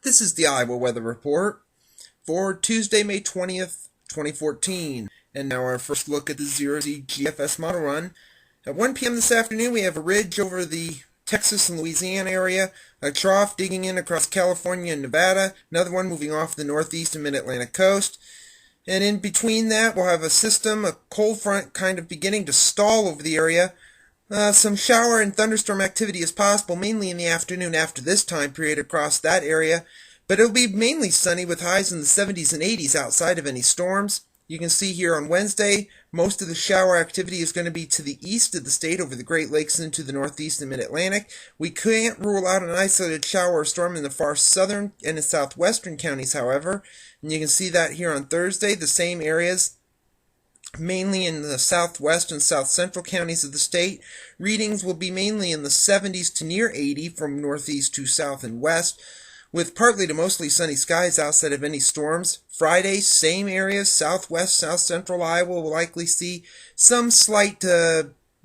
This is the Iowa Weather Report for Tuesday, May 20th, 2014. And now our first look at the Zero-Z GFS model run. At 1 p.m. this afternoon, we have a ridge over the Texas and Louisiana area, a trough digging in across California and Nevada, another one moving off the northeast and mid-Atlantic coast. And in between that, we'll have a system, a cold front kind of beginning to stall over the area. Some shower and thunderstorm activity is possible, mainly in the afternoon after this time period across that area, but it'll be mainly sunny with highs in the 70s and 80s outside of any storms. You can see here on Wednesday, most of the shower activity is going to be to the east of the state over the Great Lakes into the northeast and mid-Atlantic. We can't rule out an isolated shower or storm in the far southern and the southwestern counties, however. And you can see that here on Thursday, the same areas, mainly in the southwest and south central counties of the state. Readings will be mainly in the 70s to near 80 from northeast to south and west, with partly to mostly sunny skies outside of any storms. Friday, same areas, southwest, south central Iowa will likely see some slight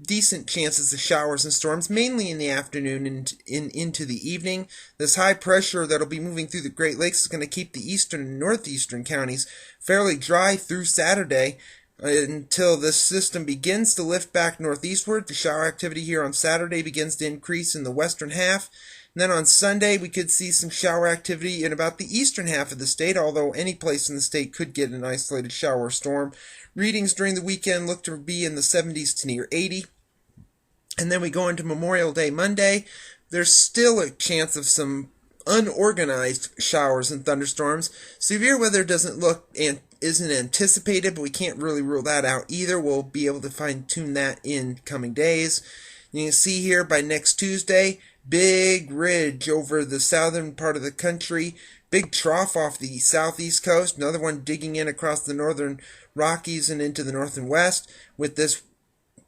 decent chances of showers and storms, mainly in the afternoon and into the evening. This high pressure that'll be moving through the Great Lakes is going to keep the eastern and northeastern counties fairly dry through Saturday, until this system begins to lift back northeastward. The shower activity here on Saturday begins to increase in the western half. And then on Sunday, we could see some shower activity in about the eastern half of the state, although any place in the state could get an isolated shower or storm. Readings during the weekend look to be in the 70s to near 80. And then we go into Memorial Day Monday. There's still a chance of some unorganized showers and thunderstorms. Severe weather isn't anticipated, but we can't really rule that out either. We'll be able to fine-tune that in coming days. You can see here by next Tuesday, big ridge over the southern part of the country, big trough off the southeast coast, another one digging in across the northern Rockies and into the north and west. With this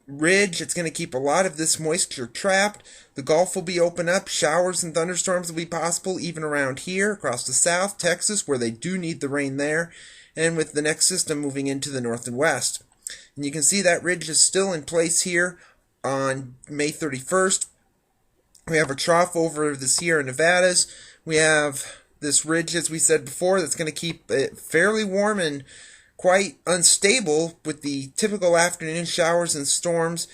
ridge, it's going to keep a lot of this moisture trapped. The Gulf will be open up. Showers and thunderstorms will be possible even around here across the south, Texas, where they do need the rain there, and with the next system moving into the north and west. And you can see that ridge is still in place here on May 31st. We have a trough over the Sierra Nevadas. We have this ridge, as we said before, that's going to keep it fairly warm and quite unstable with the typical afternoon showers and storms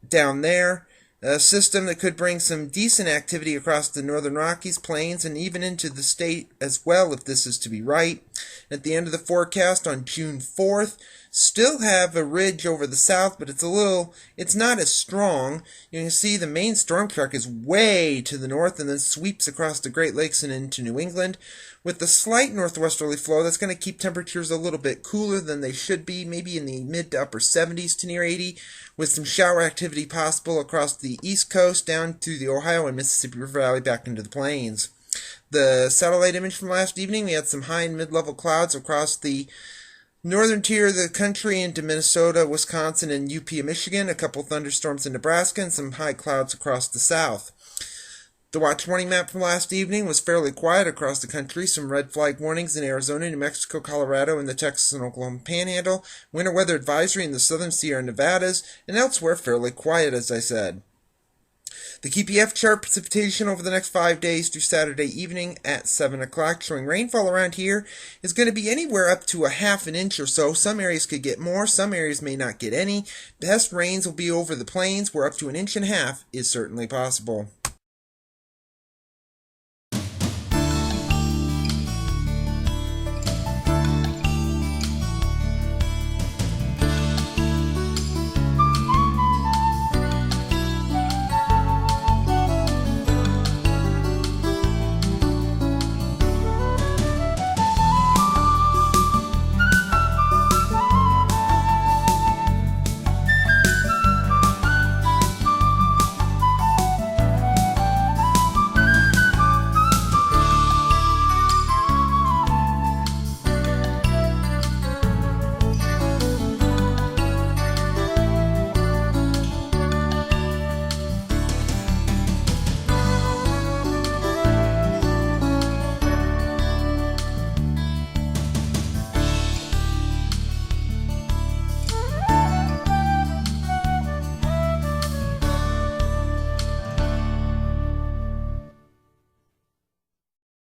down there. A system that could bring some decent activity across the northern Rockies, plains, and even into the state as well, if this is to be right. At the end of the forecast on June 4th, still have a ridge over the south, but it's not as strong. You can see the main storm track is way to the north and then sweeps across the Great Lakes and into New England. With the slight northwesterly flow, that's going to keep temperatures a little bit cooler than they should be, maybe in the mid to upper 70s to near 80, with some shower activity possible across the east coast down through the Ohio and Mississippi River Valley back into the plains. The satellite image from last evening, we had some high and mid-level clouds across the northern tier of the country into Minnesota, Wisconsin, and UP of Michigan, a couple thunderstorms in Nebraska, and some high clouds across the south. The watch warning map from last evening was fairly quiet across the country. Some red flag warnings in Arizona, New Mexico, Colorado, and the Texas and Oklahoma Panhandle. Winter weather advisory in the southern Sierra Nevadas, and elsewhere fairly quiet, as I said. The QPF chart precipitation over the next 5 days through Saturday evening at 7 o'clock, showing rainfall around here is going to be anywhere up to a half an inch or so. Some areas could get more, some areas may not get any. Best rains will be over the plains, where up to an inch and a half is certainly possible.